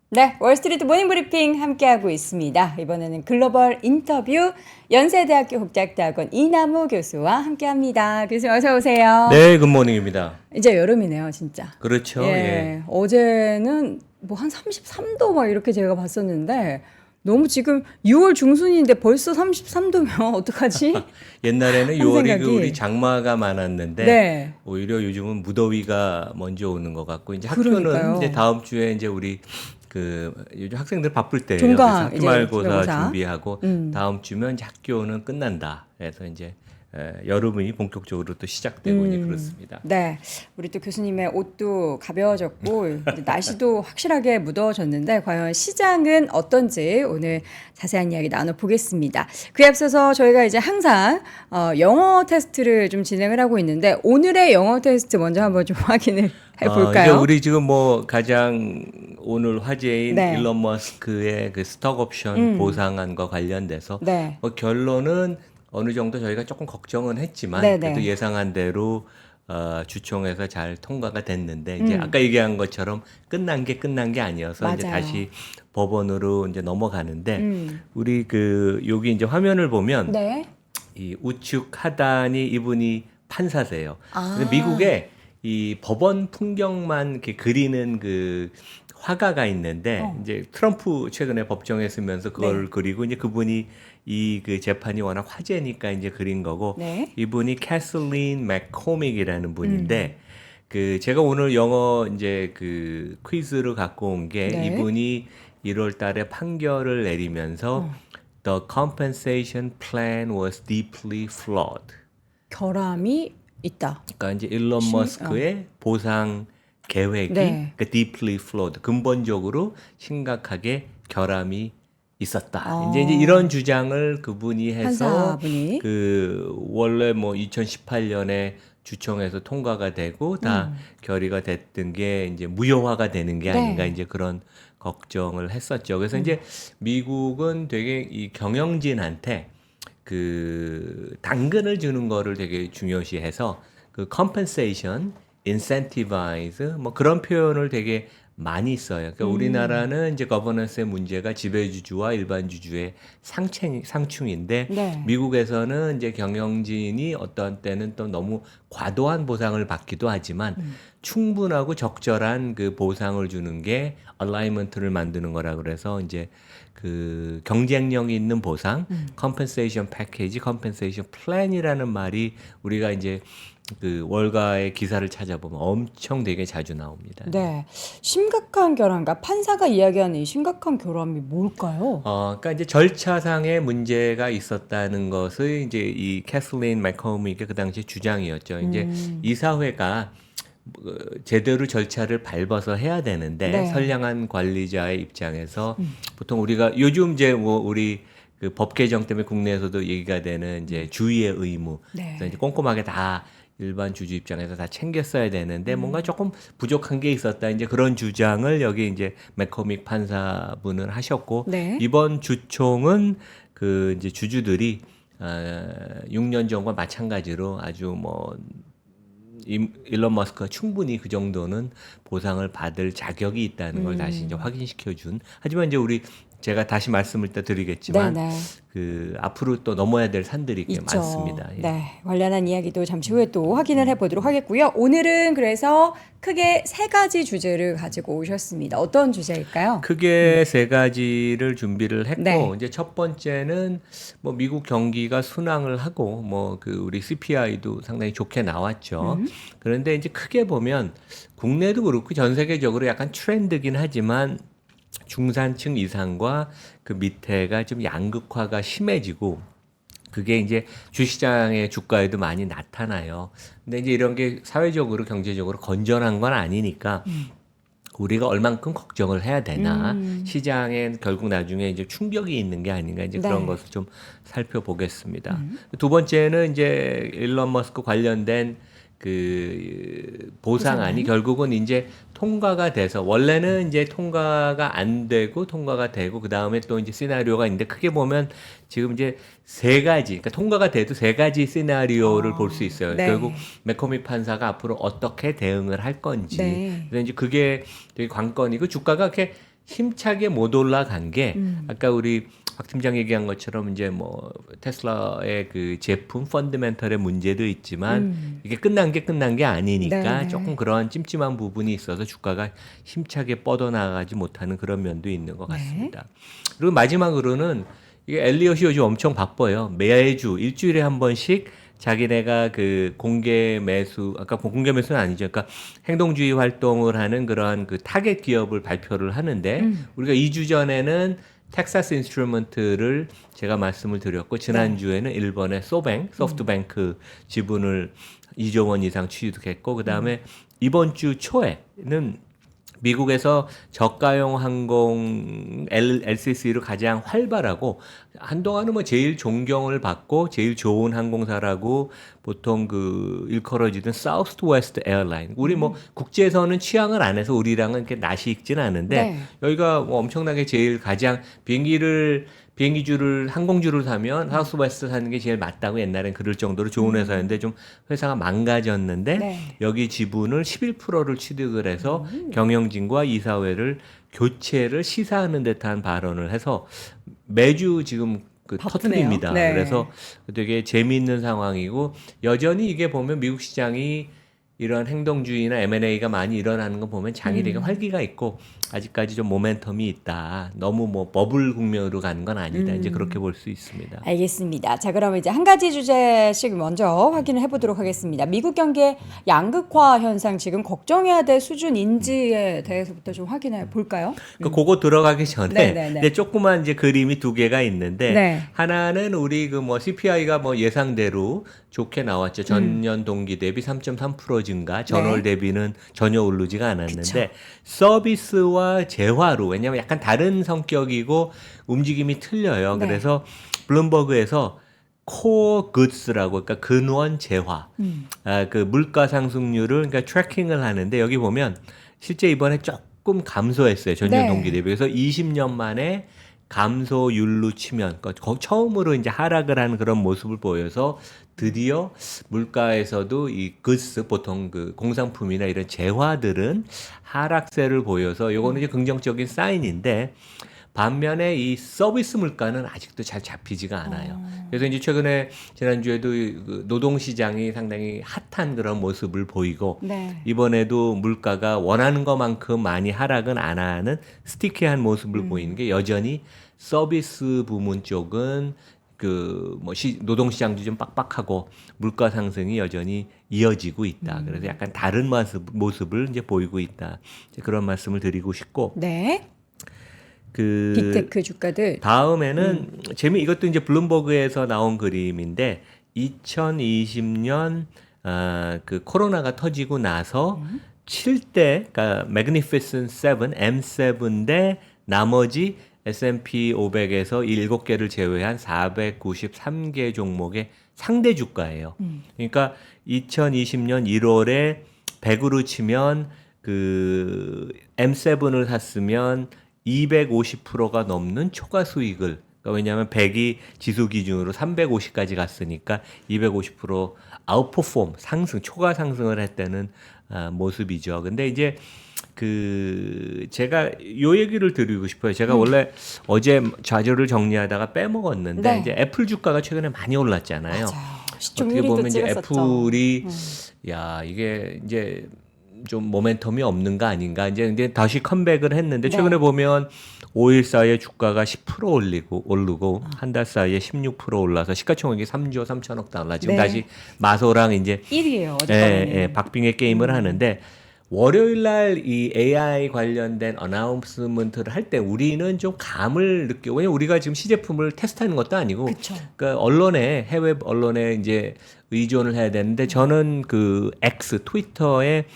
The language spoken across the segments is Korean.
네, 월스트리트 모닝 브리핑 함께하고 있습니다. 이번에는 글로벌 인터뷰 연세대학교 국제학대학원 이남우 교수와 함께합니다. 교수님 어서 오세요. 네, 굿모닝입니다. 이제 여름이네요, 진짜. 그렇죠. 예, 예. 어제는 뭐 한 33도 막 이렇게 제가 봤었는데 너무 지금 6월 중순인데 벌써 33도면 어떡하지? 옛날에는 한 6월이 생각이. 우리 장마가 많았는데 네. 오히려 요즘은 무더위가 먼저 오는 것 같고 이제 학교는 그러니까요. 이제 다음 주에 이제 우리 요즘 학생들 바쁠 때예요. 종강, 그래서 이제 학기말고사 기말고사. 준비하고 다음 주면 이제 학교는 끝난다. 그래서 이제 여름이 본격적으로 또 시작되고 이제 그렇습니다. 네, 우리 또 교수님의 옷도 가벼워졌고 이제 날씨도 확실하게 무더워졌는데 과연 시장은 어떤지 오늘 자세한 이야기 나눠보겠습니다. 그에 앞서서 저희가 이제 항상 영어 테스트를 좀 진행을 하고 있는데 오늘의 영어 테스트 먼저 한번 좀 확인을 이제 해볼까요? 우리 지금 뭐 가장 오늘 화제인 네. 일론 머스크의 그 스톡 옵션 보상안과 관련돼서 네. 결론은 어느 정도 저희가 조금 걱정은 했지만 네네. 그래도 예상한 대로 주총에서 잘 통과가 됐는데 이제 아까 얘기한 것처럼 끝난 게 아니어서 이제 맞아요. 다시 법원으로 이제 넘어가는데 우리 여기 이제 화면을 보면 네. 이 우측 하단이 이분이 판사세요. 아. 근데 미국에 이 법원 풍경만 이렇게 그리는 그 화가가 있는데 이제 트럼프 최근에 법정에 쓰면서 그걸 네. 그리고 이제 그분이 이 그 재판이 워낙 화제니까 이제 그린 거고 네. 이분이 캐슬린 맥코믹이라는 분인데 제가 오늘 영어 이제 그 퀴즈를 갖고 온 게 네. 이분이 1월 달에 판결을 내리면서 The compensation plan was deeply flawed. 결함이 있다. 그러니까 이제 일론 머스크의 보상 계획이 네. 그 deeply flawed, 근본적으로 심각하게 결함이 있었다. 이제 이런 주장을 그분이 해서 판사분이. 원래 뭐 2018년에 주총에서 통과가 되고 다 결의가 됐던 게 이제 무효화가 되는 게 네. 아닌가 이제 그런 걱정을 했었죠. 그래서 이제 미국은 되게 이 경영진한테 당근을 주는 거를 되게 중요시해서 compensation, incentivize 뭐 그런 표현을 되게 많이 써요. 그러니까 우리나라는 이제 거버넌스의 문제가 지배주주와 일반주주의 상충인데 네. 미국에서는 이제 경영진이 어떤 때는 또 너무 과도한 보상을 받기도 하지만 충분하고 적절한 그 보상을 주는 게 얼라이먼트를 만드는 거라 그래서 이제 경쟁력이 있는 보상, compensation package, compensation plan이라는 말이 우리가 이제 월가의 기사를 찾아보면 엄청 되게 자주 나옵니다. 네. 심각한 결함과 판사가 이야기하는 이 심각한 결함이 뭘까요? 그러니까 이제 절차상의 문제가 있었다는 것을 이제 이 캐슬린 맥코믹의 그 당시 주장이었죠. 이제 이사회가 제대로 절차를 밟아서 해야 되는데 네. 선량한 관리자의 입장에서 보통 우리가 요즘 이제 뭐 우리 법 개정 때문에 국내에서도 얘기가 되는 이제 주의의 의무. 네. 그래서 이제 꼼꼼하게 다 일반 주주 입장에서 다 챙겼어야 되는데 뭔가 조금 부족한 게 있었다. 이제 그런 주장을 여기 이제 맥코믹 판사분은 하셨고 네. 이번 주총은 이제 주주들이 6년 전과 마찬가지로 아주 뭐 일론 머스크가 충분히 그 정도는 보상을 받을 자격이 있다는 걸 다시 이제 확인시켜 준. 하지만 이제 제가 다시 말씀을 또 드리겠지만 네네. 앞으로 또 넘어야 될 산들이 꽤 있죠. 많습니다. 예. 네. 관련한 이야기도 잠시 후에 또 확인을 해보도록 하겠고요. 오늘은 그래서 크게 세 가지 주제를 가지고 오셨습니다. 어떤 주제일까요? 크게 세 가지를 준비를 했고 네. 이제 첫 번째는 뭐 미국 경기가 순항을 하고 뭐 우리 CPI도 상당히 좋게 나왔죠. 그런데 이제 크게 보면 국내도 그렇고 전 세계적으로 약간 트렌드긴 하지만 중산층 이상과 그 밑에가 좀 양극화가 심해지고 그게 이제 주시장의 주가에도 많이 나타나요. 근데 이제 이런 게 사회적으로 경제적으로 건전한 건 아니니까 우리가 얼만큼 걱정을 해야 되나 시장에 결국 나중에 이제 충격이 있는 게 아닌가 이제 그런 네. 것을 좀 살펴보겠습니다. 두 번째는 이제 일론 머스크 관련된 보상안이 결국은 이제 통과가 돼서 원래는 이제 통과가 안 되고 통과가 되고 그 다음에 또 이제 시나리오가 있는데 크게 보면 지금 이제 세 가지 그러니까 통과가 돼도 세 가지 시나리오를 볼 수 있어요. 네. 결국 맥코믹 판사가 앞으로 어떻게 대응을 할 건지. 네. 그래서 이제 그게 되게 관건이고 주가가 이렇게 힘차게 못 올라간 게 아까 우리 박 팀장 얘기한 것처럼 이제 뭐 테슬라의 그 제품 펀더멘털의 문제도 있지만 이게 끝난 게 아니니까 네네. 조금 그런 찜찜한 부분이 있어서 주가가 힘차게 뻗어나가지 못하는 그런 면도 있는 것 같습니다. 그리고 마지막으로는 이게 엘리엇이 요즘 엄청 바빠요. 매주 일주일에 한 번씩 자기네가 그 공개 매수, 아까 공개 매수는 아니죠. 그러니까 행동주의 활동을 하는 그러한 그 타겟 기업을 발표를 하는데 우리가 2주 전에는 텍사스 인스트루먼트를 제가 말씀을 드렸고 지난주에는 일본의 소프트뱅크 지분을 2조 원 이상 취득했고 그다음에 이번 주 초에는 미국에서 저가용 항공 LCC로 가장 활발하고 한동안은 뭐 제일 존경을 받고 제일 좋은 항공사라고 보통 그 일컬어지던 사우스웨스트 에어라인. 우리 뭐 국제선은 취향을 안 해서 우리랑은 이렇게 낯이 익진 않은데 네. 여기가 뭐 엄청나게 제일 가장 비행기주를 항공주를 사면 사우스웨스트 사는 게 제일 맞다고 옛날엔 그럴 정도로 좋은 회사였는데 좀 회사가 망가졌는데 네. 여기 지분을 11%를 취득을 해서 경영진과 이사회를 교체를 시사하는 듯한 발언을 해서 매주 지금 그 바쁘네요. 터트립니다. 네. 그래서 되게 재미있는 상황이고 여전히 이게 보면 미국 시장이 이런 행동주의나 M&A가 많이 일어나는 거 보면 장이 되게 활기가 있고 아직까지 좀 모멘텀이 있다. 너무 뭐 버블 국면으로 가는 건 아니다. 이제 그렇게 볼 수 있습니다. 알겠습니다. 자, 그럼 이제 한 가지 주제씩 먼저 확인을 해보도록 하겠습니다. 미국 경기의 양극화 현상 지금 걱정해야 될 수준인지에 대해서부터 좀 확인해 볼까요? 그거 들어가기 전에 네네네. 이제 조그만 이제 그림이 두 개가 있는데 네. 하나는 우리 그 뭐 CPI가 뭐 예상대로 좋게 나왔죠. 전년 동기 대비 3.3% 증가, 전월 대비는 전혀 오르지가 않았는데 서비스와 재화로 왜냐하면 약간 다른 성격이고 움직임이 틀려요. 네. 그래서 블룸버그에서 코어 굿스라고 그러니까 근원 재화, 그 물가 상승률을 그러니까 트래킹을 하는데 여기 보면 실제 이번에 조금 감소했어요. 전년 네. 동기 대비. 그래서 20년 만에 감소율로 치면 처음으로 이제 하락을 하는 그런 모습을 보여서 드디어 물가에서도 이 goods 보통 그 공산품이나 이런 재화들은 하락세를 보여서 요거는 이제 긍정적인 사인인데 반면에 이 서비스 물가는 아직도 잘 잡히지가 않아요. 그래서 이제 최근에 지난주에도 그 노동시장이 상당히 핫한 그런 모습을 보이고 네. 이번에도 물가가 원하는 것만큼 많이 하락은 안 하는 스티키한 모습을 보이는 게 여전히 서비스 부문 쪽은 그 뭐 노동시장도 좀 빡빡하고 물가 상승이 여전히 이어지고 있다. 그래서 약간 다른 모습을 이제 보이고 있다. 이제 그런 말씀을 드리고 싶고 네. 그 빅테크 주가들. 다음에는 이것도 이제 블룸버그에서 나온 그림인데 2020년 그 코로나가 터지고 나서 7대 그러니까 Magnificent 7, M7 대 나머지 S&P 500에서 7개를 제외한 493개 종목의 상대 주가예요. 그러니까 2020년 1월에 100으로 치면 그 M7을 샀으면 250%가 넘는 초과 수익을 그러니까 왜냐하면 100이 지수 기준으로 350까지 갔으니까 250% 아웃퍼폼 상승 초과 상승을 했다는 모습이죠. 근데 이제 그 제가 요 얘기를 드리고 싶어요. 제가 원래 어제 자료를 정리하다가 빼먹었는데 네. 이제 애플 주가가 최근에 많이 올랐잖아요. 맞아요. 시총 어떻게 1위도 보면 이제 찍었었죠. 애플이 야 이게 이제 좀 모멘텀이 없는가 아닌가 이제 근데 다시 컴백을 했는데 네. 최근에 보면 5일 사이에 주가가 10% 오르고 한 달 사이에 16% 올라서 시가총액이 3조 3천억 달러 지금 네. 다시 마소랑 이제 1위예요. 어젯밤에는. 박빙의 게임을 하는데 월요일 날 이 AI 관련된 어나운스먼트를 할 때 우리는 좀 감을 느끼고 왜냐면 우리가 지금 시제품을 테스트하는 것도 아니고 그쵸. 그러니까 해외 언론에 이제 의존을 해야 되는데 저는 그 X 트위터에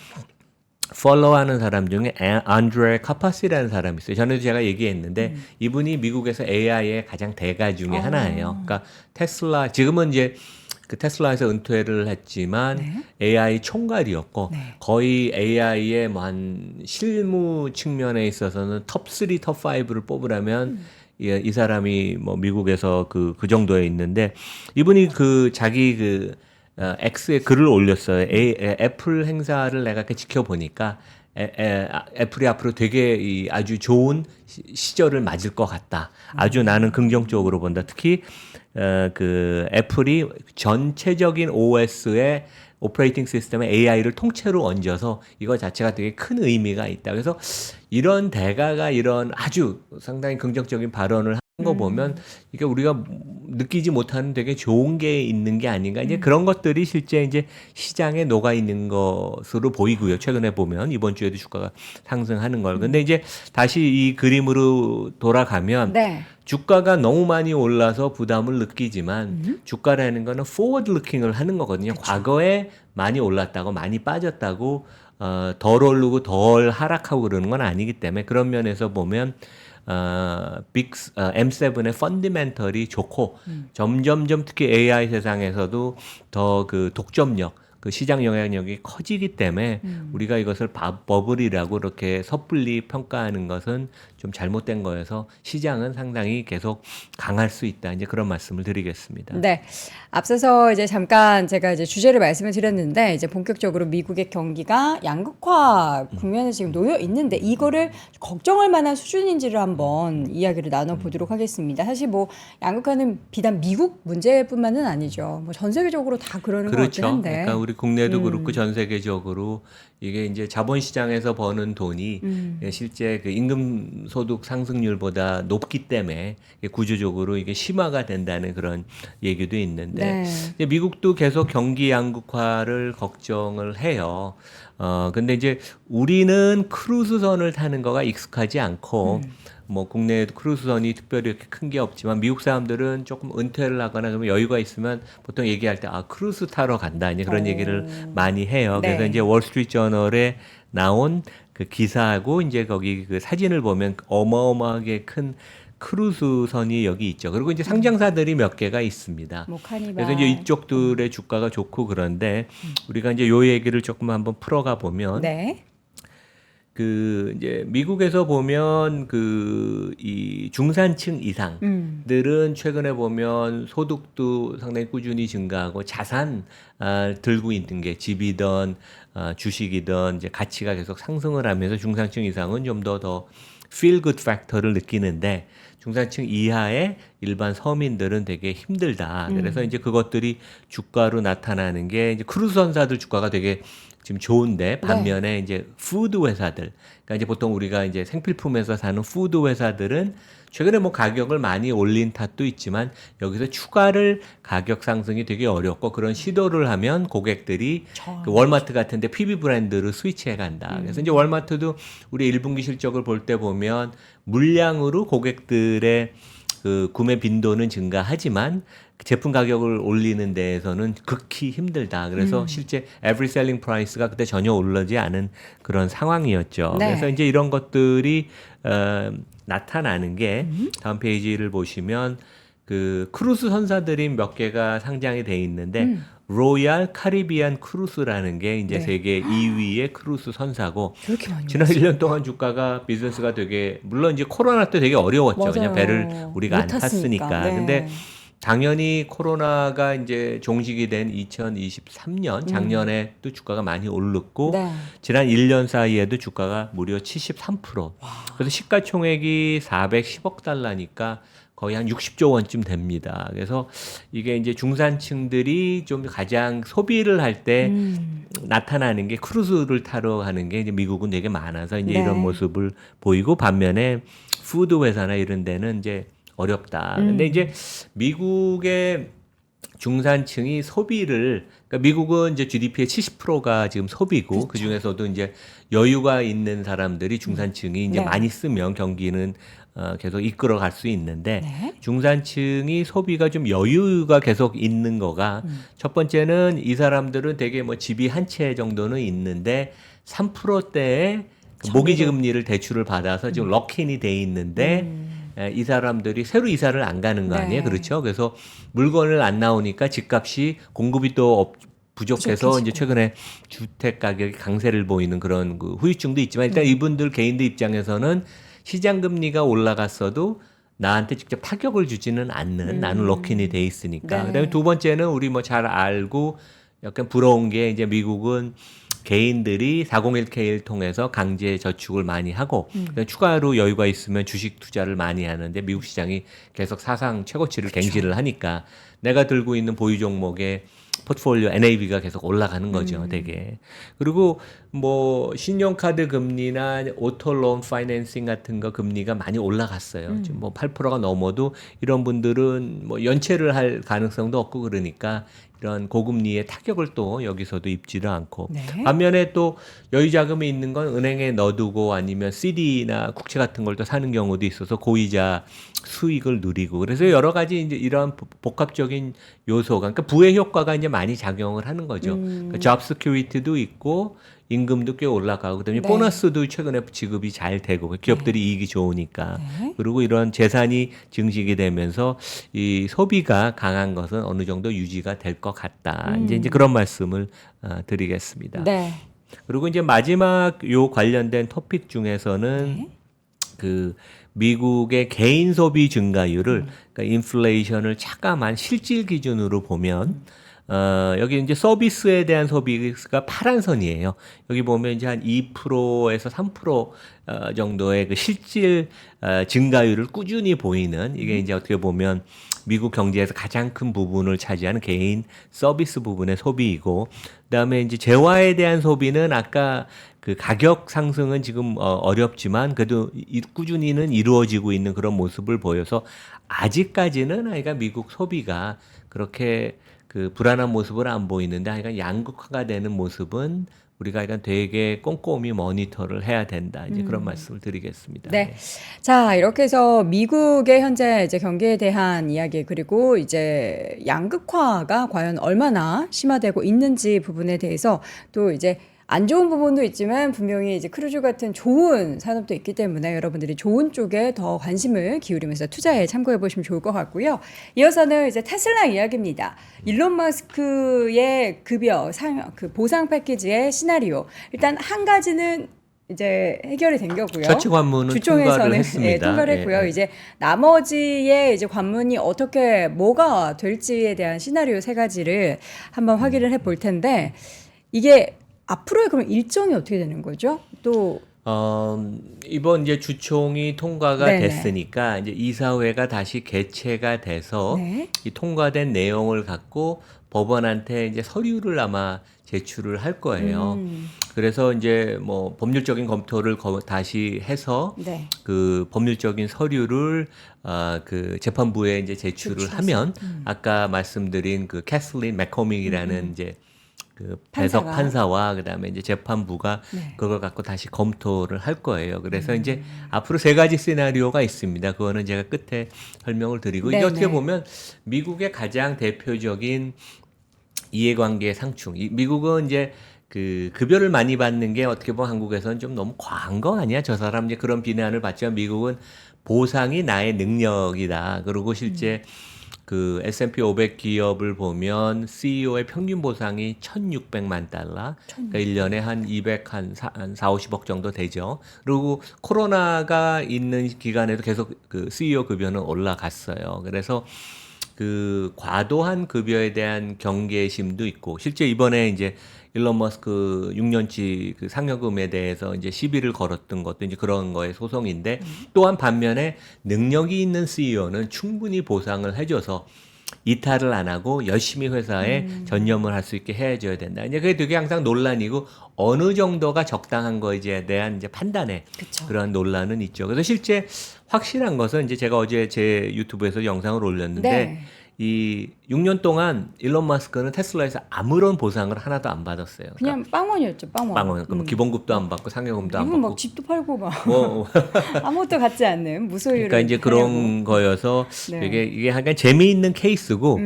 팔로우하는 사람 중에 안드레 카파시라는 사람이 있어요. 전에도 제가 얘기했는데 이분이 미국에서 AI의 가장 대가 중에 하나예요. 그러니까 테슬라 지금은 이제 그 테슬라에서 은퇴를 했지만 AI 총괄이었고 거의 AI의 뭐 한 실무 측면에 있어서는 톱3, 톱5를 뽑으라면 이 사람이 뭐 미국에서 그 정도에 있는데 이분이 그 자기 그 X에 글을 올렸어요. 애플 행사를 내가 이렇게 지켜보니까 애플이 앞으로 되게 아주 좋은 시절을 맞을 것 같다. 아주 나는 긍정적으로 본다. 특히 그 애플이 전체적인 OS의 오퍼레이팅 시스템에 AI를 통째로 얹어서 이거 자체가 되게 큰 의미가 있다. 그래서 이런 대가가 이런 아주 상당히 긍정적인 발언을 하는 거 보면 이게 우리가 느끼지 못하는 되게 좋은 게 있는 게 아닌가. 이제 그런 것들이 실제 이제 시장에 녹아 있는 것으로 보이고요. 최근에 보면 이번 주에도 주가가 상승하는 걸. 근데 이제 다시 이 그림으로 돌아가면 네. 주가가 너무 많이 올라서 부담을 느끼지만 주가라는 거는 forward looking을 하는 거거든요. 과거에 많이 올랐다고 많이 빠졌다고 덜 오르고 덜 하락하고 그러는 건 아니기 때문에 그런 면에서 보면 M7의 펀디멘털이 좋고 점점점 특히 AI 세상에서도 더 그 독점력 그 시장 영향력이 커지기 때문에 우리가 이것을 버블이라고 이렇게 섣불리 평가하는 것은 좀 잘못된 거여서 시장은 상당히 계속 강할 수 있다. 이제 그런 말씀을 드리겠습니다. 네. 앞서서 이제 잠깐 제가 이제 주제를 말씀을 드렸는데 이제 본격적으로 미국의 경기가 양극화 국면에 지금 놓여 있는데 이거를 걱정할 만한 수준인지를 한번 이야기를 나눠 보도록 하겠습니다. 사실 뭐 양극화는 비단 미국 문제뿐만은 아니죠. 뭐 전 세계적으로 다 그러는 것 같긴 그렇죠. 한데. 그러니까 우리 국내도 그렇고 전 세계적으로 이게 이제 자본시장에서 버는 돈이 실제 그 임금 소득 상승률보다 높기 때문에 구조적으로 이게 심화가 된다는 그런 얘기도 있는데 이제 미국도 계속 경기 양극화를 걱정을 해요. 근데 이제 우리는 크루즈선을 타는 거가 익숙하지 않고 뭐 국내에도 크루즈선이 특별히 이렇게 큰 게 없지만 미국 사람들은 조금 은퇴를 하거나 그러면 여유가 있으면 보통 얘기할 때 크루즈 타러 간다 이제 그런 얘기를 많이 해요. 그래서 이제 월스트리트 저널에 나온 그 기사하고 이제 거기 그 사진을 보면 어마어마하게 큰 크루즈선이 여기 있죠. 그리고 이제 상장사들이 몇 개가 있습니다. 뭐 카니발. 그래서 이제 이쪽들의 주가가 좋고 그런데 우리가 이제 요 얘기를 조금 한번 풀어가 보면 네. 그 이제 미국에서 보면 그 이 중산층 이상들은 최근에 보면 소득도 상당히 꾸준히 증가하고 자산 들고 있는 게 집이든 주식이든 이제 가치가 계속 상승을 하면서 중산층 이상은 좀 더 feel good factor를 느끼는데 중산층 이하의 일반 서민들은 되게 힘들다. 그래서 이제 그것들이 주가로 나타나는 게 이제 크루즈 선사들 주가가 되게 지금 좋은데 반면에 이제 푸드 회사들, 그러니까 이제 보통 우리가 이제 생필품에서 사는 푸드 회사들은 최근에 뭐 가격을 많이 올린 탓도 있지만 여기서 추가를 가격 상승이 되게 어렵고 그런 시도를 하면 고객들이 그 월마트 같은데 PB 브랜드로 스위치해 간다. 그래서 이제 월마트도 우리 1분기 실적을 볼 때 보면 물량으로 고객들의 그 구매 빈도는 증가하지만 제품 가격을 올리는 데에서는 극히 힘들다. 그래서 실제 average selling price가 그때 전혀 오르지 않은 그런 상황이었죠. 네. 그래서 이제 이런 것들이 나타나는 게 다음 페이지를 보시면 그 크루즈 선사들이 몇 개가 상장이 돼 있는데 로얄 카리비안 크루즈라는 게 이제 세계 2위의 크루즈 선사고 저렇게 많이 지난 1년 동안 주가가 비즈니스가 되게 물론 이제 코로나 때 되게 어려웠죠. 맞아요. 그냥 배를 우리가 못 안 탔으니까. 탔으니까. 네. 근데 당연히 코로나가 이제 종식이 된 2023년 작년에 또 주가가 많이 오르고 네. 지난 1년 사이에도 주가가 무려 73%. 그래서 시가총액이 410억 달러니까 거의 한 60조 원쯤 됩니다. 그래서 이게 이제 중산층들이 좀 가장 소비를 할 때 나타나는 게 크루즈를 타러 가는 게 이제 미국은 되게 많아서 이제 네. 이런 모습을 보이고 반면에 푸드 회사나 이런 데는 이제 어렵다. 근데 이제 미국의 중산층이 소비를 그러니까 미국은 이제 GDP의 70%가 지금 소비고 그 중에서도 이제 여유가 있는 사람들이 중산층이 이제 네. 많이 쓰면 경기는 계속 이끌어 갈 수 있는데 네. 중산층이 소비가 좀 여유가 계속 있는 거가 첫 번째는 이 사람들은 되게 뭐 집이 한 채 정도는 있는데 3%대의 모기지 금리를 대출을 받아서 지금 럭인이 돼 있는데 이 사람들이 새로 이사를 안 가는 거 아니에요? 네. 그렇죠? 그래서 물건을 안 나오니까 집값이 공급이 또 부족해서 이제 최근에 주택 가격이 강세를 보이는 그런 그 후유증도 있지만 일단 이분들 개인들 입장에서는 시장 금리가 올라갔어도 나한테 직접 타격을 주지는 않는 나는 럭인이 돼 있으니까. 네. 그다음에 두 번째는 우리 뭐 잘 알고 약간 부러운 게 이제 미국은 개인들이 401k를 통해서 강제 저축을 많이 하고 그냥 추가로 여유가 있으면 주식 투자를 많이 하는데 미국 시장이 계속 사상 최고치를 갱신을 하니까 내가 들고 있는 보유 종목의 포트폴리오 NAV가 계속 올라가는 거죠, 되게. 그리고 뭐 신용카드 금리나 오토론 파이낸싱 같은 거 금리가 많이 올라갔어요. 지금 뭐 8%가 넘어도 이런 분들은 뭐 연체를 할 가능성도 없고 그러니까 이런 고금리의 타격을 또 여기서도 입지도 않고 네. 반면에 또 여유 자금이 있는 건 은행에 넣어두고 아니면 CD나 국채 같은 걸 또 사는 경우도 있어서 고이자 수익을 누리고 그래서 여러 가지 이제 이런 복합적인 요소가 그러니까 부의 효과가 이제 많이 작용을 하는 거죠. 그러니까 잡 스큐리티도 있고 임금도 꽤 올라가고 그다음에 네. 보너스도 최근에 지급이 잘 되고 기업들이 이익이 좋으니까 네. 그리고 이런 재산이 증식이 되면서 이 소비가 강한 것은 어느 정도 유지가 될 것 같다. 이제 그런 말씀을 드리겠습니다. 네. 그리고 이제 마지막 요 관련된 토픽 중에서는 네. 그 미국의 개인 소비 증가율을 그러니까 인플레이션을 차감한 실질 기준으로 보면 여기 이제 서비스에 대한 소비가 파란 선이에요. 여기 보면 이제 한 2%에서 3% 정도의 그 실질 증가율을 꾸준히 보이는 이게 이제 어떻게 보면 미국 경제에서 가장 큰 부분을 차지하는 개인 서비스 부분의 소비이고 그다음에 이제 재화에 대한 소비는 아까 그 가격 상승은 지금 어렵지만 그래도 꾸준히는 이루어지고 있는 그런 모습을 보여서 아직까지는 아이가 미국 소비가 그렇게 그 불안한 모습을 안 보이는데 하여간 양극화가 되는 모습은 우리가 약간 되게 꼼꼼히 모니터를 해야 된다. 이제 그런 말씀을 드리겠습니다. 네. 자, 이렇게 해서 미국의 현재 이제 경기에 대한 이야기 그리고 이제 양극화가 과연 얼마나 심화되고 있는지 부분에 대해서 또 이제 안 좋은 부분도 있지만 분명히 이제 크루즈 같은 좋은 산업도 있기 때문에 여러분들이 좋은 쪽에 더 관심을 기울이면서 투자에 참고해 보시면 좋을 것 같고요. 이어서는 이제 테슬라 이야기입니다. 일론 마스크의 급여 그 보상 패키지의 시나리오. 일단 한 가지는 이제 해결이 된 거고요. 저치 관문은 통과를 했습니다. 예, 통과를 했고요. 예, 예. 이제 나머지의 이제 관문이 어떻게 뭐가 될지에 대한 시나리오 세 가지를 한번 확인을 해 볼 텐데 이게 앞으로의 그럼 일정이 어떻게 되는 거죠? 또 이번 이제 주총이 통과가 네네. 됐으니까 이제 이사회가 다시 개최가 돼서 네. 이 통과된 내용을 갖고 법원한테 이제 서류를 아마 제출을 할 거예요. 그래서 이제 뭐 법률적인 검토를 다시 해서 네. 그 법률적인 서류를 그 재판부에 이제 제출을 하면 아까 말씀드린 그 캐슬린 맥코믹이라는 이제 그 배석 판사가. 판사와 그다음에 이제 재판부가 네. 그걸 갖고 다시 검토를 할 거예요. 그래서 이제 앞으로 세 가지 시나리오가 있습니다. 그거는 제가 끝에 설명을 드리고 이게 네네. 어떻게 보면 미국의 가장 대표적인 이해관계 상충. 미국은 이제 그 급여를 많이 받는 게 어떻게 보면 한국에서는 좀 너무 과한 거 아니야? 저 사람 이제 그런 비난을 받지만 미국은 보상이 나의 능력이다. 그리고 실제 그 S&P 500 기업을 보면 CEO의 평균 보상이 1,600만 달러, 그러니까 1년에 한 4, 50억 정도 되죠. 그리고 코로나가 있는 기간에도 계속 그 CEO 급여는 올라갔어요. 그래서 그 과도한 급여에 대한 경계심도 있고 실제 이번에 이제 일론 머스크 6년치 그 상여금에 대해서 이제 시비를 걸었던 것도 이제 그런 거의 소송인데 또한 반면에 능력이 있는 CEO는 충분히 보상을 해줘서 이탈을 안 하고 열심히 회사에 전념을 할 수 있게 해줘야 된다. 이제 그게 되게 항상 논란이고 어느 정도가 적당한 거에 대한 이제 판단에 그쵸. 그런 논란은 있죠. 그래서 실제 확실한 것은 이제 제가 어제 제 유튜브에서 영상을 올렸는데 네. 이 6년 동안 일론 마스크는 테슬라에서 아무런 보상을 하나도 안 받았어요. 그냥 빵원이었죠, 빵원. 빵원, 뭐 기본급도 안 받고 상여금도 안 미국은 받고. 막 집도 팔고 막 뭐 아무것도 갖지 않는 무소유를 그러니까 이제 그런 하려고. 거여서 네. 이게 약간 재미있는 케이스고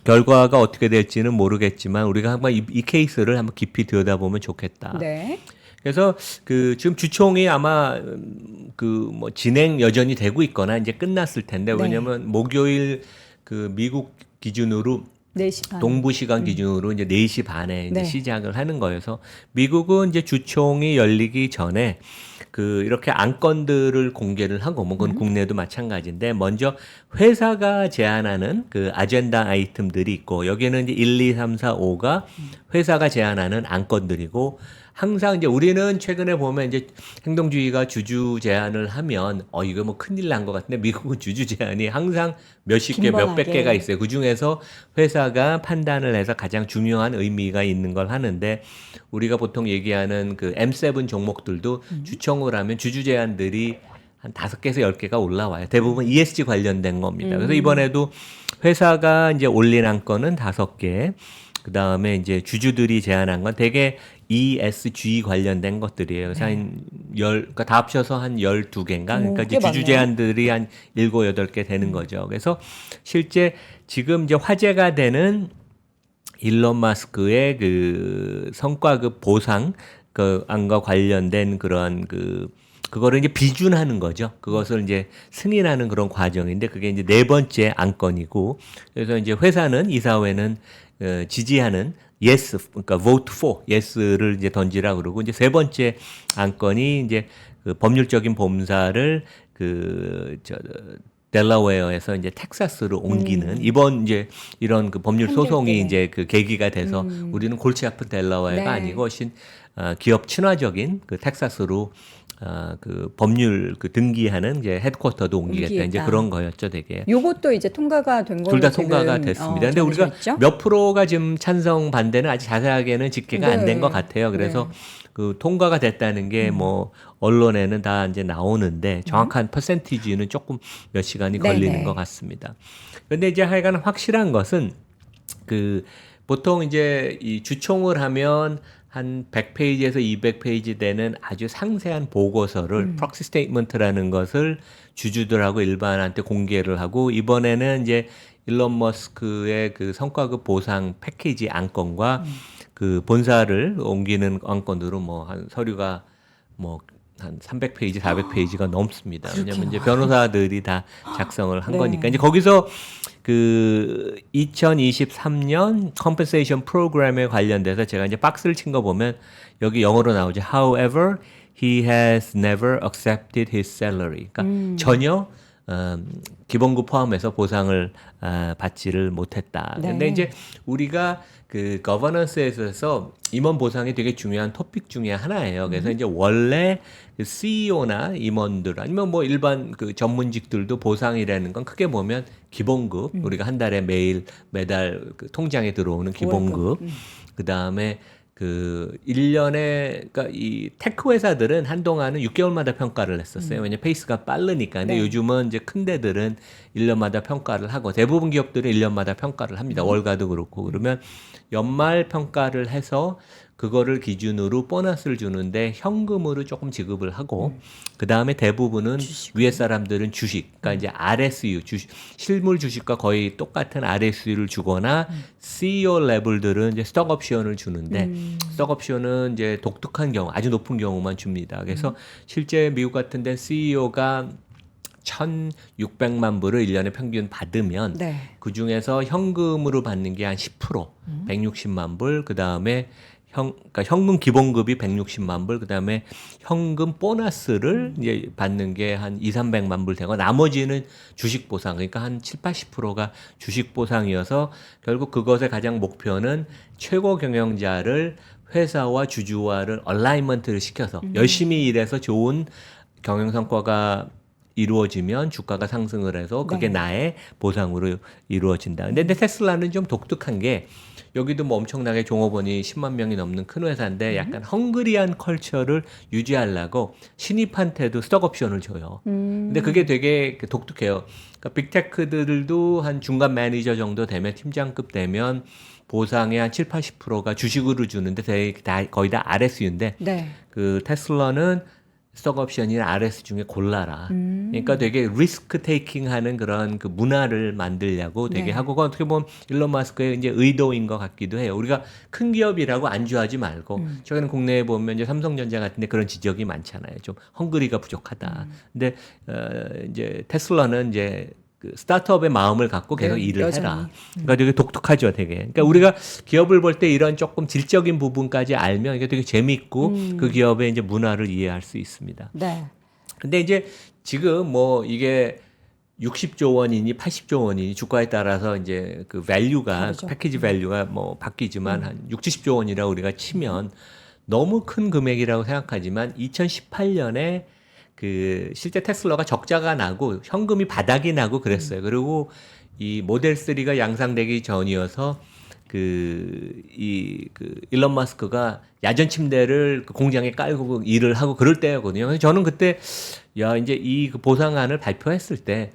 결과가 어떻게 될지는 모르겠지만 우리가 한번 이 케이스를 한번 깊이 들여다보면 좋겠다. 네. 그래서 그 지금 주총이 아마 그 뭐 진행 여전히 되고 있거나 이제 끝났을 텐데 네. 왜냐면 목요일 그 미국 기준으로 4시 반. 동부 시간 기준으로 이제 4시 반에 이제 네. 시작을 하는 거여서 미국은 이제 주총이 열리기 전에 그 이렇게 안건들을 공개를 하고 뭐 그건 국내도 마찬가지인데 먼저 회사가 제안하는 그 아젠다 아이템들이 있고 여기는 이제 1, 2, 3, 4, 5가 회사가 제안하는 안건들이고 항상 이제 우리는 최근에 보면 이제 행동주의가 주주 제안을 하면 이거 뭐 큰일 난 것 같은데 미국은 주주 제안이 항상 몇십 개, 몇백 빈번하게. 개가 있어요. 그 중에서 회사가 판단을 해서 가장 중요한 의미가 있는 걸 하는데 우리가 보통 얘기하는 그 M7 종목들도 주총을 하면 주주 제안들이 한 5개에서 10개가 올라와요. 대부분 ESG 관련된 겁니다. 그래서 이번에도 회사가 이제 올린 안건은 5개. 그 다음에 이제 주주들이 제안한 건 되게 ESG 관련된 것들이에요. 그래서 그러니까 다 합쳐서 한 12개인가? 그러니까 이제 꽤 주주 많네요. 제안들이 한 7, 8개 되는 거죠. 그래서 실제 지금 이제 화제가 되는 일론 마스크의 그 성과급 보상 그 안과 관련된 그런 그거를 이제 비준하는 거죠. 그것을 이제 승인하는 그런 과정인데 그게 이제 4번째 안건이고 그래서 이제 회사는 이사회는 지지하는 yes, 그러니까 vote for yes를 이제 던지라 그러고 이제 3번째 안건이 이제 그 법률적인 범사를 델라웨어에서 이제 텍사스로 옮기는 이번 이제 이런 그 법률 판결 소송이 때문에. 이제 그 계기가 돼서 우리는 골치 아픈 델라웨어가 네. 아니고 훨씬 기업 친화적인 그 텍사스로 그 법률 그 등기하는 이제 헤드쿼터도 옮기겠다. 이제 옮기겠다. 그런 거였죠, 되게. 요것도 이제 통과가 된 걸로 둘 다 지금, 통과가 됐습니다. 근데 우리가 전해졌죠? 몇 프로가 지금 찬성 반대는 아직 자세하게는 집계가 안 된 것 같아요. 그래서 그 통과가 됐다는 게 뭐 언론에는 다 이제 나오는데 정확한 퍼센티지는 조금 몇 시간이 걸리는 네네. 것 같습니다. 그런데 이제 하여간 확실한 것은 그 보통 이제 이 주총을 하면 한 100페이지에서 200페이지 되는 아주 상세한 보고서를 프록시 스테이트먼트라는 것을 주주들하고 일반한테 공개를 하고 이번에는 이제 일론 머스크의 그 성과급 보상 패키지 안건과 그 본사를 옮기는 안건으로 뭐 한 서류가 뭐 한 300페이지, 400페이지가 넘습니다. 왜냐면 이제 변호사들이 다 작성을 한 네. 거니까. 이제 거기서 그 2023년 컴펜세이션 프로그램에 관련돼서 제가 이제 박스를 친 거 보면 여기 영어로 나오죠. However, he has never accepted his salary. 그러니까 전혀 기본급 포함해서 보상을 받지를 못했다. 네. 근데 이제 우리가 그 거버넌스에서 임원 보상이 되게 중요한 토픽 중에 하나예요. 그래서 이제 원래 그 CEO나 임원들 아니면 뭐 일반 그 전문직들도 보상이라는 건 크게 보면 기본급 우리가 한 달에 매달 그 통장에 들어오는 기본급 그다음에 그 1년에 그러니까 이 테크 회사들은 한동안은 6개월마다 평가를 했었어요. 왜냐면 페이스가 빠르니까. 근데 네. 요즘은 이제 큰 데들은 1년마다 평가를 하고 대부분 기업들은 1년마다 평가를 합니다. 월가도 그렇고. 그러면 연말 평가를 해서 그거를 기준으로 보너스를 주는데 현금으로 조금 지급을 하고 그다음에 대부분은 위에 사람들은 주식, 그러니까 이제 RSU, 실물 주식과 거의 똑같은 RSU를 주거나 CEO 레벨들은 이제 스톡 옵션을 주는데 스톡 옵션은 이제 독특한 경우, 아주 높은 경우만 줍니다. 그래서 실제 미국 같은 데는 CEO가 1,600만 불을 1년에 평균 받으면 네. 그 중에서 현금으로 받는 게 한 10%, 160만 불, 그 다음에 그러니까 현금 기본급이 160만 불, 그 다음에 현금 보너스를 이제 받는 게 한 2, 300만 불 되고 나머지는 주식 보상, 그러니까 한 7, 80%가 주식 보상이어서 결국 그것의 가장 목표는 최고 경영자를 회사와 주주와를 얼라이먼트를 시켜서 열심히 일해서 좋은 경영 성과가 이루어지면 주가가 상승을 해서 그게 네. 나의 보상으로 이루어진다. 근데 테슬라는 좀 독특한 게 여기도 뭐 엄청나게 종업원이 10만 명이 넘는 큰 회사인데 약간 헝그리한 컬처를 유지하려고 신입한테도 스톡 옵션을 줘요. 근데 그게 되게 독특해요. 그러니까 빅테크들도 한 중간 매니저 정도 되면 팀장급 되면 보상의 한 7, 80%가 주식으로 주는데 거의 다 RSU인데 네. 그 테슬라는 스톡 옵션이나 RS 중에 골라라. 그러니까 되게 리스크 테이킹 하는 그런 그 문화를 만들려고 되게 네. 하고 그건 어떻게 보면 일론 마스크의 이제 의도인 것 같기도 해요. 우리가 큰 기업이라고 안주하지 말고 최근 국내에 보면 이제 삼성전자 같은데 그런 지적이 많잖아요. 좀 헝그리가 부족하다. 근데 이제 테슬라는 이제 그 스타트업의 마음을 갖고 계속 네, 일을 여전히. 해라. 그러니까 되게 독특하죠, 되게. 그러니까 우리가 기업을 볼 때 이런 조금 질적인 부분까지 알면 이게 되게 재미있고 그 기업의 이제 문화를 이해할 수 있습니다. 네. 근데 이제 지금 뭐 이게 60조 원이니 80조 원이니 주가에 따라서 이제 그 밸류가 다르죠. 패키지 밸류가 뭐 바뀌지만 한 60, 70조 원이라고 우리가 치면 너무 큰 금액이라고 생각하지만 2018년에 그 실제 테슬라가 적자가 나고 현금이 바닥이 나고 그랬어요. 그리고 이 모델 3가 양상되기 전이어서 그 일론 마스크가 야전 침대를 그 공장에 깔고 일을 하고 그럴 때였거든요. 그래서 저는 그때 야 이제 이 그 보상안을 발표했을 때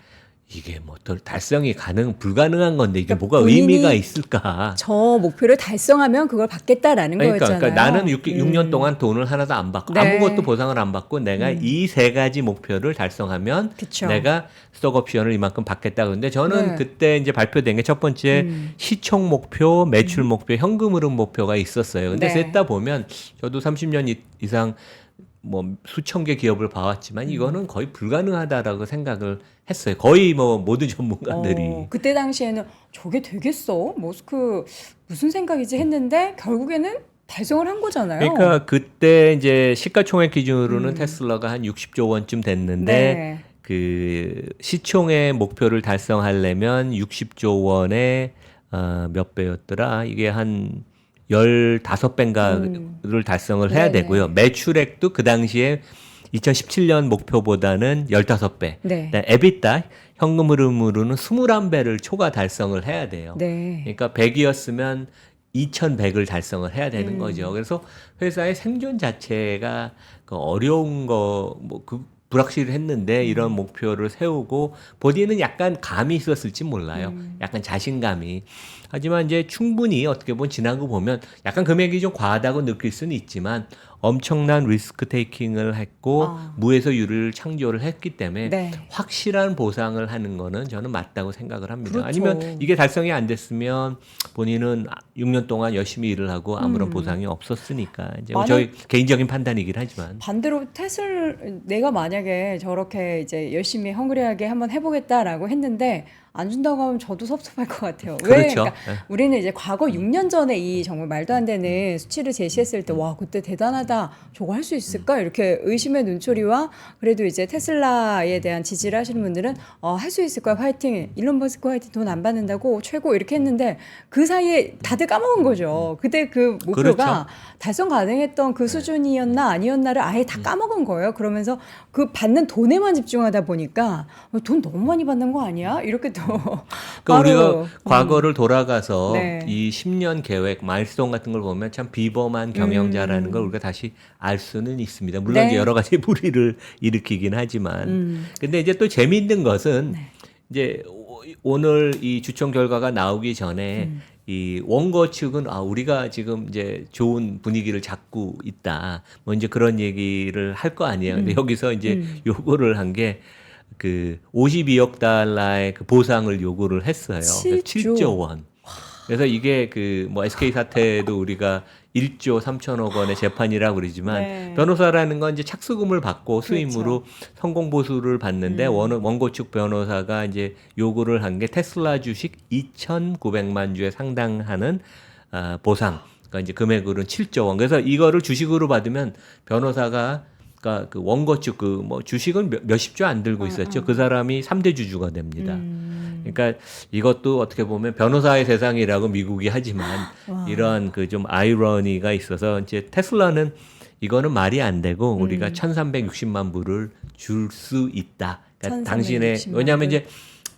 이게 뭐 달성이 불가능한 건데 이게 그러니까 뭐가 본인이 의미가 있을까? 저 목표를 달성하면 그걸 받겠다라는 거였잖아요. 그러니까 나는 6년 동안 돈을 하나도 안 받고 네. 아무것도 보상을 안 받고 내가 이 세 가지 목표를 달성하면 그쵸. 내가 스톡 옵션을 이만큼 받겠다. 그런데 저는 네. 그때 이제 발표된 게 첫 번째 시총 목표, 매출 목표, 현금 흐름 목표가 있었어요. 근데 네. 셋 다 보면 저도 30년 이상 뭐 수천 개 기업을 봐왔지만 이거는 거의 불가능하다라고 생각을 했어요. 거의 뭐 모든 전문가들이. 그때 당시에는 저게 되겠어? 머스크 무슨 생각이지 했는데 결국에는 달성을 한 거잖아요. 그러니까 그때 이제 시가총액 기준으로는 테슬라가 한 60조 원쯤 됐는데 네. 그 시총의 목표를 달성하려면 60조 원의 몇 배였더라? 이게 한 15배인가를 달성을 해야 네네. 되고요. 매출액도 그 당시에 2017년 목표보다는 15배. 네. 에비타 현금 흐름으로는 21배를 초과 달성을 해야 돼요. 네. 그러니까 100이었으면 2100을 달성을 해야 되는 거죠. 그래서 회사의 생존 자체가 그 어려운 거, 뭐, 불확실했는데 이런 목표를 세우고 본인은 약간 감이 있었을지 몰라요. 약간 자신감이. 하지만 이제 충분히 어떻게 보면 지나고 보면 약간 금액이 좀 과하다고 느낄 수는 있지만 엄청난 리스크 테이킹을 했고 무에서유를 창조를 했기 때문에 네. 확실한 보상을 하는 거는 저는 맞다고 생각을 합니다. 그렇죠. 아니면 이게 달성이 안 됐으면 본인은 6년 동안 열심히 일을 하고 아무런 보상이 없었으니까 이제 만약- 저희 개인적인 판단이긴 하지만 반대로 내가 만약에 저렇게 이제 열심히 헝그리하게 한번 해보겠다라고 했는데 안 준다고 하면 저도 섭섭할 것 같아요. 왜? 그렇죠. 그러니까 우리는 이제 과거 6년 전에 이 정말 말도 안 되는 수치를 제시했을 때 와 그때 대단하다 저거 할 수 있을까 이렇게 의심의 눈초리와 그래도 이제 테슬라에 대한 지지를 하시는 분들은 할 수 있을 거야 화이팅 일론 머스크 화이팅 돈 안 받는다고 최고 이렇게 했는데 그 사이에 다들 까먹은 거죠. 그때 그 목표가 그렇죠. 달성 가능했던 그 수준이었나 아니었나를 아예 다 까먹은 거예요. 그러면서 그 받는 돈에만 집중하다 보니까 돈 너무 많이 받는 거 아니야? 이렇게 또 그러니까 바로 우리가 과거를 돌아가서 네. 이 10년 계획, 마일스톤 같은 걸 보면 참 비범한 경영자라는 걸 우리가 다시 알 수는 있습니다. 물론 네. 이제 여러 가지 무리를 일으키긴 하지만. 근데 이제 또 재미있는 것은 이제 오늘 이 주총 결과가 나오기 전에 이 원고 측은 우리가 지금 이제 좋은 분위기를 잡고 있다. 뭐 이제 그런 얘기를 할 거 아니에요. 근데 여기서 이제 요구를 한 게 그 52억 달러의 그 보상을 요구를 했어요. 7조 원. 그래서 이게 그 뭐 SK 사태도 우리가 1조 3천억 원의 재판이라고 그러지만 네. 변호사라는 건 이제 착수금을 받고 수임으로 성공 보수를 받는데 원고 측 변호사가 이제 요구를 한 게 테슬라 주식 2,900만 주에 상당하는 보상. 그러니까 이제 금액으로는 7조 원. 그래서 이거를 주식으로 받으면 변호사가 그러니까 그 원고 측 그 뭐 주식은 몇십 조 안 들고 있었죠. 그 사람이 3대 주주가 됩니다. 그러니까 이것도 어떻게 보면 변호사의 세상이라고 미국이 하지만 이런 그 좀 아이러니가 있어서 이제 테슬라는 이거는 말이 안 되고 우리가 1,360만 불을 줄 수 있다. 그러니까 당신의 1,360만 왜냐하면 불. 이제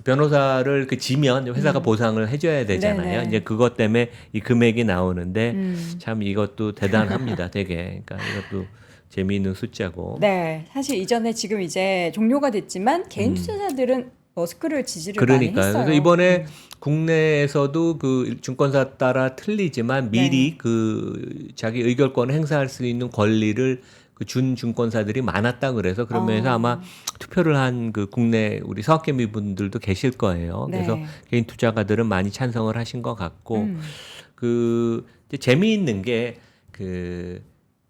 변호사를 그 지면 회사가 보상을 해줘야 되잖아요. 네네. 이제 그것 때문에 이 금액이 나오는데 참 이것도 대단합니다. 되게 그러니까 이것도 재미있는 숫자고. 네, 사실 이전에 지금 이제 종료가 됐지만 개인 투자자들은 머스크를 지지를 많이 그러니까요. 했어요. 그래서 이번에 국내에서도 그 증권사 따라 틀리지만 미리 그 자기 의결권을 행사할 수 있는 권리를 그 준 증권사들이 많았다 그래서 그런 면에서 아마 투표를 한 그 국내 우리 서학개미 분들도 계실 거예요. 그래서 네. 개인 투자가들은 많이 찬성을 하신 것 같고 그 이제 재미있는 게 그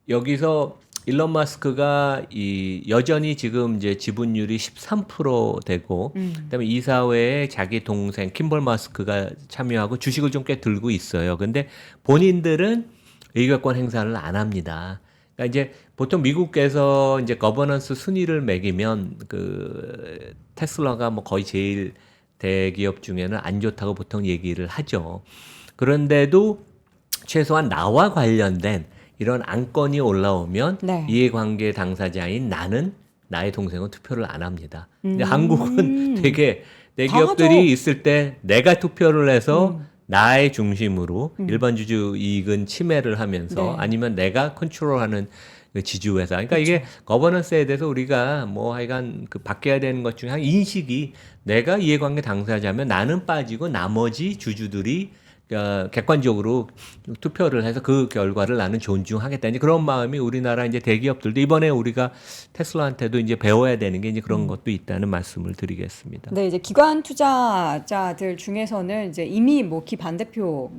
여기서 일론 마스크가 여전히 지금 이제 지분율이 13% 되고 그다음에 이사회에 자기 동생 킴벌 마스크가 참여하고 주식을 좀 꽤 들고 있어요. 근데 본인들은 의결권 행사를 안 합니다. 그러니까 이제 보통 미국에서 이제 거버넌스 순위를 매기면 그 테슬라가 뭐 거의 제일 대기업 중에는 안 좋다고 보통 얘기를 하죠. 그런데도 최소한 나와 관련된 이런 안건이 올라오면 네. 이해관계 당사자인 나의 동생은 투표를 안 합니다. 근데 한국은 되게 대기업들이 다 하죠. 있을 때 내가 투표를 해서 나의 중심으로 일반 주주 이익은 침해를 하면서 네. 아니면 내가 컨트롤하는 그 지주회사. 그러니까 이게 거버넌스에 대해서 우리가 뭐 하여간 그 바뀌어야 되는 것 중에 한 인식이 내가 이해관계 당사자면 나는 빠지고 나머지 주주들이 객관적으로 투표를 해서 그 결과를 나는 존중하겠다. 이제 그런 마음이 우리나라 이제 대기업들도 이번에 우리가 테슬라한테도 이제 배워야 되는 게 이제 그런 것도 있다는 말씀을 드리겠습니다. 네, 이제 기관 투자자들 중에서는 이제 이미 뭐 기반대표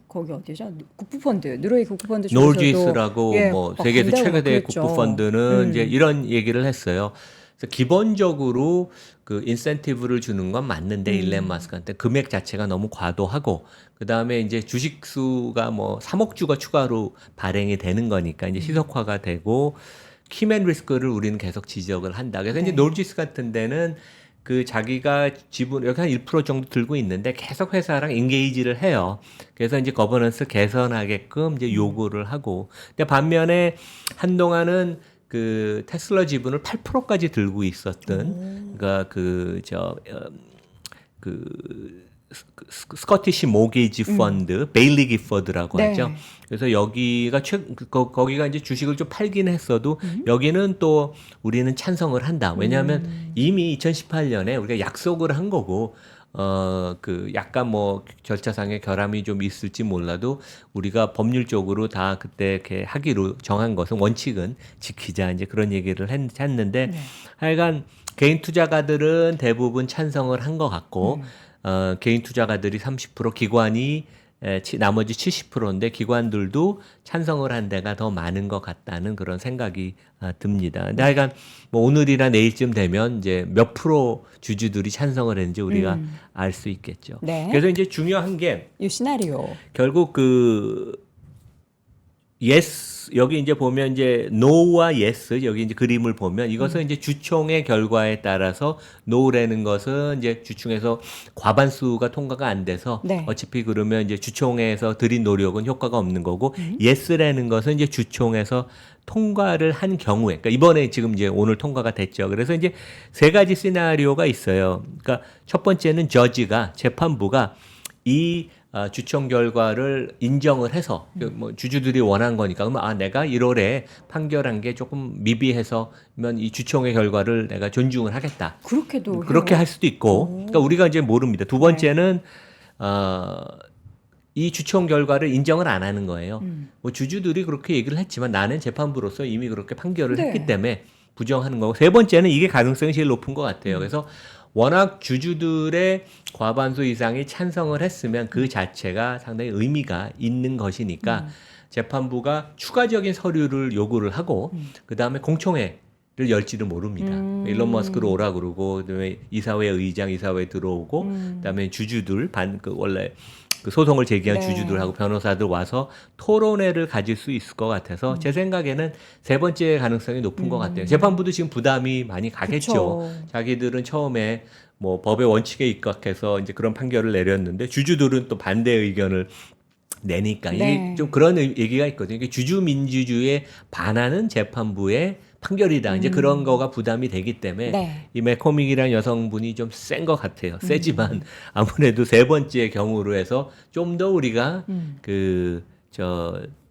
거기 어디죠? 국부펀드, 노르웨이 국부펀드 중에서도 놀주이스라고 예, 뭐 막 세계에서 반대하고 최고의 그랬죠. 국부펀드는 이제 이런 얘기를 했어요. 그래서 기본적으로 그 인센티브를 주는 건 맞는데 일론 마스크한테 금액 자체가 너무 과도하고 그다음에 이제 주식 수가 뭐 3억 주가 추가로 발행이 되는 거니까 이제 희석화가 되고 키맨 리스크를 우리는 계속 지적을 한다. 그래서 이제 네. 놀주이스 같은 데는 그 자기가 지분 여기 한 1% 정도 들고 있는데 계속 회사랑 인게이지를 해요. 그래서 이제 거버넌스 개선하게끔 이제 요구를 하고. 근데 반면에 한동안은 그 테슬라 지분을 8%까지 들고 있었던 그러니까 스코티시 모게이지 펀드 베일리 기퍼드라고 네. 하죠. 그래서 여기가 거기가 이제 주식을 좀 팔긴 했어도 여기는 또 우리는 찬성을 한다. 왜냐하면 이미 2018년에 우리가 약속을 한 거고 그 약간 뭐 절차상의 결함이 좀 있을지 몰라도 우리가 법률적으로 다 그때 이렇게 하기로 정한 것은 원칙은 지키자 이제 그런 얘기를 했는데 하여간 개인 투자가들은 대부분 찬성을 한 것 같고 개인 투자가들이 30% 기관이 나머지 70%인데 기관들도 찬성을 한 데가 더 많은 것 같다는 그런 생각이 듭니다. 근데 하여간 뭐 오늘이나 내일쯤 되면 이제 몇 프로 주주들이 찬성을 했는지 우리가 알 수 있겠죠. 네. 그래서 이제 중요한 게 이 시나리오. 결국 그 yes 여기 이제 보면 이제 no와 yes 여기 이제 그림을 보면 이것은 이제 주총의 결과에 따라서 no라는 것은 이제 주총에서 과반수가 통과가 안 돼서 네. 어차피 그러면 이제 주총에서 들인 노력은 효과가 없는 거고 yes라는 것은 이제 주총에서 통과를 한 경우에 그러니까 이번에 지금 이제 오늘 통과가 됐죠. 그래서 이제 세 가지 시나리오가 있어요. 그러니까 첫 번째는 저지가 재판부가 이 주총 결과를 인정을 해서 뭐 주주들이 원한 거니까 그러면 내가 1월에 판결한 게 조금 미비해서면 이 주총의 결과를 내가 존중을 하겠다. 그렇게도 그렇게 해요. 할 수도 있고. 그러니까 우리가 이제 모릅니다. 두 번째는 이 주총 결과를 인정을 안 하는 거예요. 뭐 주주들이 그렇게 얘기를 했지만 나는 재판부로서 이미 그렇게 판결을 네. 했기 때문에 부정하는 거고. 세 번째는 이게 가능성이 제일 높은 것 같아요. 그래서 워낙 주주들의 과반수 이상이 찬성을 했으면 그 자체가 상당히 의미가 있는 것이니까 재판부가 추가적인 서류를 요구를 하고 그다음에 공청회를 열지를 모릅니다. 일론 머스크를 오라 그러고 그다음에 이사회 의장 이사회 들어오고 그다음에 주주들 원래 그 소송을 제기한 네. 주주들하고 변호사들 와서 토론회를 가질 수 있을 것 같아서 제 생각에는 세 번째 가능성이 높은 것 같아요. 재판부도 지금 부담이 많이 가겠죠. 그쵸. 자기들은 처음에 뭐 법의 원칙에 입각해서 이제 그런 판결을 내렸는데 주주들은 또 반대 의견을 내니까 네. 이게 좀 그런 얘기가 있거든요. 이게 주주 민주주의에 반하는 재판부의 판결이다. 이제 그런 거가 부담이 되기 때문에 네. 이 맥코믹이라는 여성분이 좀 센 것 같아요. 세지만 아무래도 세 번째 경우로 해서 좀 더 우리가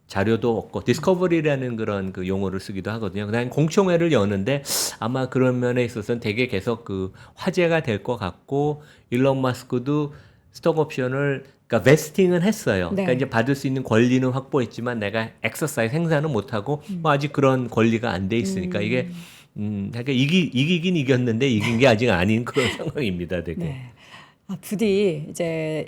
자료도 없고 디스커버리라는 그런 그 용어를 쓰기도 하거든요. 그다음에 공청회를 여는데 아마 그런 면에 있어서는 되게 계속 그 화제가 될 것 같고 일론 마스크도 스톡 옵션을 그러니까 베스팅은 했어요. 네. 그러니까 이제 받을 수 있는 권리는 확보했지만 내가 엑서사이즈 행사는 못 하고 뭐 아직 그런 권리가 안 돼 있으니까 이게 그러니까 이기긴 이겼는데 이긴 게 아직 아닌 그런 상황입니다, 되게. 네. 부디 이제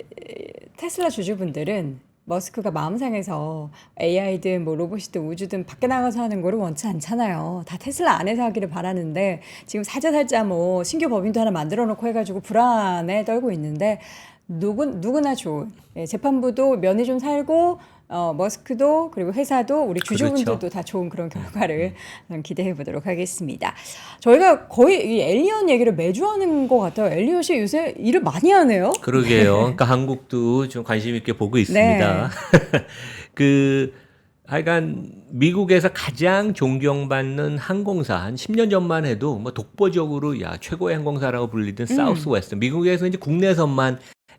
테슬라 주주분들은 머스크가 마음 상해서 AI든 뭐 로봇이든 우주든 밖에 나가서 하는 거를 원치 않잖아요. 다 테슬라 안에서 하기를 바라는데 지금 사자살자 뭐 신규 법인도 하나 만들어 놓고 해가지고 불안에 떨고 있는데 누구나 좋은 재판부도 면이 좀 살고 머스크도 그리고 회사도 우리 주주분들도 그렇죠. 다 좋은 그런 결과를 기대해 보도록 하겠습니다. 저희가 거의 이 엘리엇 얘기를 매주 하는 것 같아요. 엘리엇이 요새 일을 많이 하네요. 그러게요. 그러니까 한국도 좀 관심 있게 보고 있습니다. 그 하여간 미국에서 가장 존경받는 항공사 한 10년 전만 해도 뭐 독보적으로 야 최고의 항공사라고 불리던 사우스웨스트. 미국에서 이제 국내선만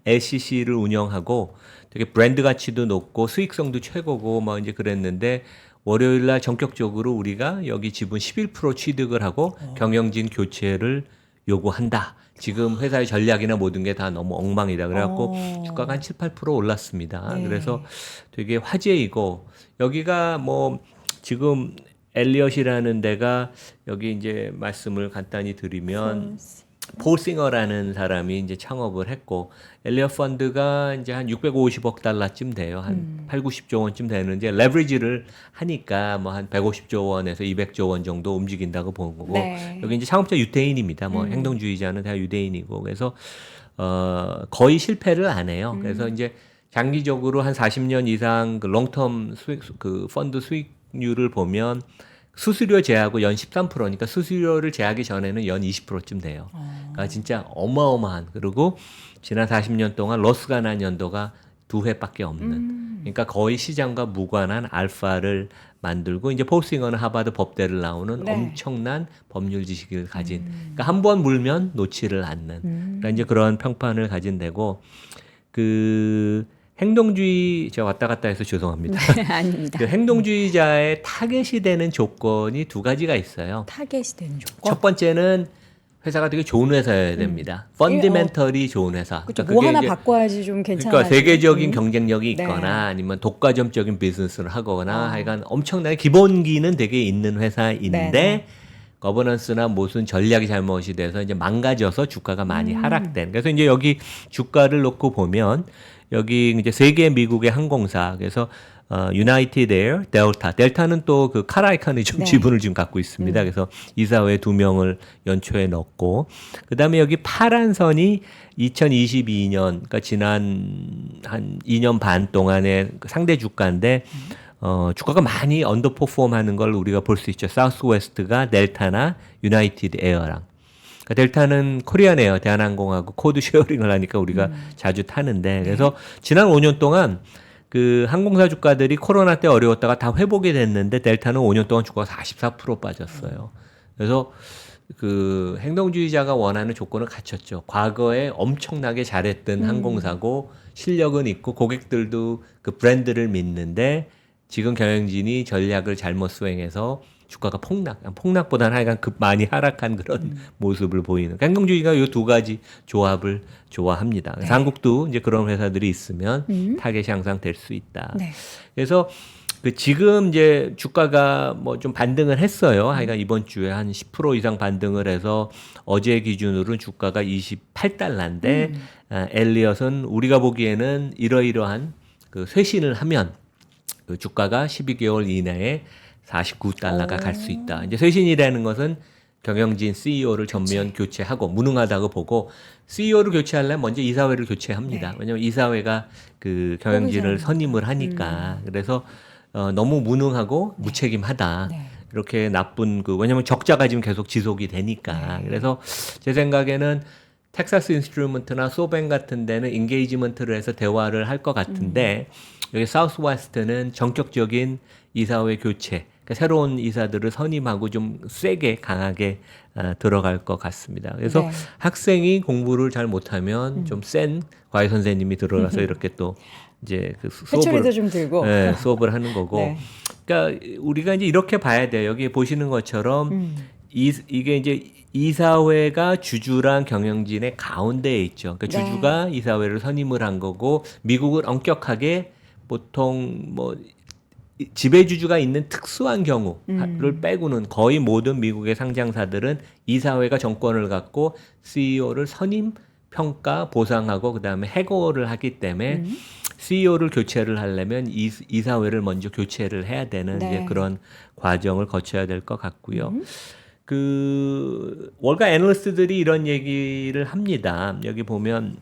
LCC를 운영하고 되게 브랜드 가치도 높고 수익성도 최고고 뭐 이제 그랬는데 월요일 날 전격적으로 우리가 여기 지분 11% 취득을 하고 경영진 교체를 요구한다. 지금 회사의 전략이나 모든 게 다 너무 엉망이다. 그래갖고 주가가 한 7, 8% 올랐습니다. 네. 그래서 되게 화제이고 여기가 뭐 지금 엘리엇이라는 데가 여기 이제 말씀을 간단히 드리면 폴 싱어라는 사람이 이제 창업을 했고 엘리엇 펀드가 이제 한 650억 달러쯤 돼요. 한 8, 90조 원쯤 되는데 레버리지를 하니까 뭐 한 150조 원에서 200조 원 정도 움직인다고 보는 거고 네. 여기 이제 창업자 유대인입니다. 뭐 행동주의자는 다 유대인이고 그래서 거의 실패를 안 해요. 그래서 이제 장기적으로 한 40년 이상 그 롱텀 수익 그 펀드 수익률을 보면 수수료 제하고 연 13%니까 수수료를 제하기 전에는 연 20%쯤 돼요. 그러니까 진짜 어마어마한. 그리고 지난 40년 동안 로스가 난 연도가 2회밖에 없는. 그러니까 거의 시장과 무관한 알파를 만들고 이제 폴 싱어는 하버드 법대를 나오는 네. 엄청난 법률 지식을 가진. 그러니까 한 번 물면 놓지를 않는. 그러니까 이제 그런 평판을 가진 데고 그 행동주의 제가 왔다 갔다 해서 죄송합니다. 아닙니다. 그 행동주의자의 타겟이 되는 조건이 두 가지가 있어요. 타겟이 되는 조건. 첫 번째는 회사가 되게 좋은 회사여야 됩니다. 펀디멘털이 좋은 회사. 그렇죠. 그러니까 뭐 그게 하나 이제 바꿔야지 좀 괜찮아. 그러니까 세계적인 경쟁력이 네. 있거나 아니면 독과점적인 비즈니스를 하거나 하여간 엄청나게 기본기는 되게 있는 회사인데 네. 거버넌스나 무슨 전략이 잘못이 돼서 이제 망가져서 주가가 많이 하락된. 그래서 이제 여기 주가를 놓고 보면 여기 이제 세 개 미국의 항공사 그래서 유나이티드 에어, 델타는 또 그 카라이칸이 좀 네. 지분을 지금 갖고 있습니다. 그래서 이사회 2명을 연초에 넣었고 그다음에 여기 파란 선이 2022년 그러니까 지난 한 2년 반 동안의 상대 주가인데 주가가 많이 언더퍼폼하는 걸 우리가 볼 수 있죠. 사우스웨스트가 델타나 유나이티드 에어랑. 그러니까 델타는 코리안 에어 대한항공하고 코드 쉐어링을 하니까 우리가 자주 타는데 그래서 지난 5년 동안 그 항공사 주가들이 코로나 때 어려웠다가 다 회복이 됐는데 델타는 5년 동안 주가가 44% 빠졌어요. 그래서 그 행동주의자가 원하는 조건을 갖췄죠. 과거에 엄청나게 잘했던 항공사고 실력은 있고 고객들도 그 브랜드를 믿는데 지금 경영진이 전략을 잘못 수행해서 주가가 폭락보다는 하여간 많이 하락한 그런 모습을 보이는. 행동주의가 이 두 가지 조합을 좋아합니다. 그래서 한국도 이제 그런 회사들이 있으면 타겟이 항상 될 수 있다. 네. 그래서 그 지금 이제 주가가 뭐 좀 반등을 했어요. 하여간 이번 주에 한 10% 이상 반등을 해서 어제 기준으로는 주가가 28달러인데 엘리엇은 우리가 보기에는 이러이러한 그 쇄신을 하면 그 주가가 12개월 이내에 49달러가 갈 수 있다. 이제 쇄신이라는 것은 경영진 CEO를 전면 교체하고 무능하다고 보고 CEO를 교체하려면 먼저 이사회를 교체합니다. 네. 왜냐하면 이사회가 그 경영진을 선임을 하니까 그래서 너무 무능하고 무책임하다. 네. 이렇게 나쁜 그 왜냐하면 적자가 지금 계속 지속이 되니까 그래서 제 생각에는 텍사스 인스트루먼트나 소뱅 같은 데는 인게이지먼트를 해서 대화를 할 것 같은데 여기 사우스웨스트는 전격적인 이사회 교체 그러니까 새로운 이사들을 선임하고 좀 세게 강하게 들어갈 것 같습니다. 그래서 네. 학생이 공부를 잘 못하면 좀 센 과외 선생님이 들어가서 이렇게 또 이제 그 회초리도 좀 들고. 네, 수업을 하는 거고. 네. 그러니까 우리가 이제 이렇게 봐야 돼요. 여기 보시는 것처럼 이게 이제 이사회가 주주랑 경영진의 가운데에 있죠. 그러니까 네. 주주가 이사회를 선임을 한 거고 미국은 엄격하게 보통 뭐 지배주주가 있는 특수한 경우를 빼고는 거의 모든 미국의 상장사들은 이사회가 정권을 갖고 CEO를 선임 평가, 보상하고 그다음에 해고를 하기 때문에 CEO를 교체를 하려면 이사회를 먼저 교체를 해야 되는 네. 이제 그런 과정을 거쳐야 될 것 같고요. 그 월가 애널리스트들이 이런 얘기를 합니다. 여기 보면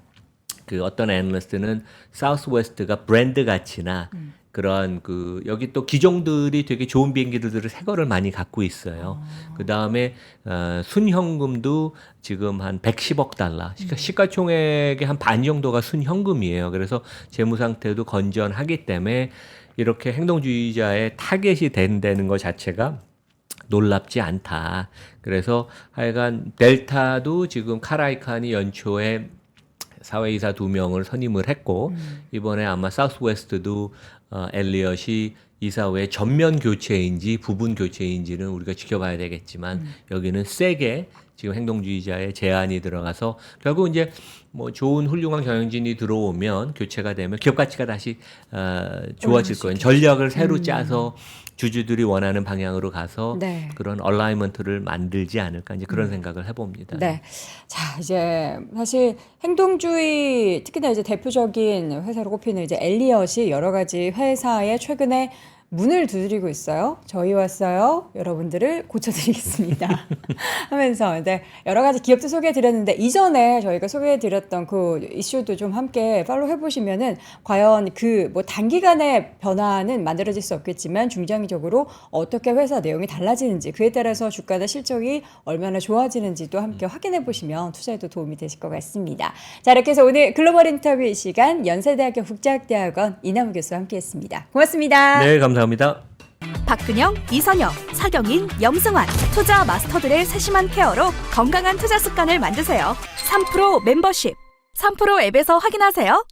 그 어떤 애널리스트는 사우스웨스트가 브랜드 가치나 그런 그 여기 또 기종들이 되게 좋은 비행기들을 새 거를 많이 갖고 있어요. 그 다음에 순현금도 지금 한 110억 달러. 시가총액의 한 반 정도가 순현금이에요. 그래서 재무 상태도 건전하기 때문에 이렇게 행동주의자의 타겟이 된다는 것 자체가 놀랍지 않다. 그래서 하여간 델타도 지금 카라이칸이 연초에 사회이사 2명을 선임을 했고 이번에 아마 사우스웨스트도 엘리엇이 이사회 전면 교체인지 부분 교체인지는 우리가 지켜봐야 되겠지만 여기는 세게 지금 행동주의자의 제안이 들어가서 결국 이제 뭐 좋은 훌륭한 경영진이 들어오면 교체가 되면 기업 가치가 다시 좋아질 거예요. 전략을 새로 짜서 주주들이 원하는 방향으로 가서 네. 그런 얼라이먼트를 만들지 않을까 이제 그런 생각을 해봅니다. 네. 자, 이제 사실 행동주의 특히나 이제 대표적인 회사로 꼽히는 이제 엘리엇이 여러 가지 회사에 최근에 문을 두드리고 있어요. 저희 왔어요. 여러분들을 고쳐드리겠습니다. 하면서 이제 여러 가지 기업도 소개해드렸는데 이전에 저희가 소개해드렸던 그 이슈도 좀 함께 팔로우 해보시면은 과연 그 뭐 단기간의 변화는 만들어질 수 없겠지만 중장기적으로 어떻게 회사 내용이 달라지는지 그에 따라서 주가나 실적이 얼마나 좋아지는지도 함께 확인해 보시면 투자에도 도움이 되실 것 같습니다. 자, 이렇게 해서 오늘 글로벌 인터뷰 시간 연세대학교 국제학대학원 이남우 교수와 함께했습니다. 고맙습니다. 네, 감사합니다. 박근영, 이선영, 사경인, 염승환 투자 마스터들의 세심한 케어로 건강한 투자 습관을 만드세요. 3프로 멤버십 3프로 앱에서 확인하세요.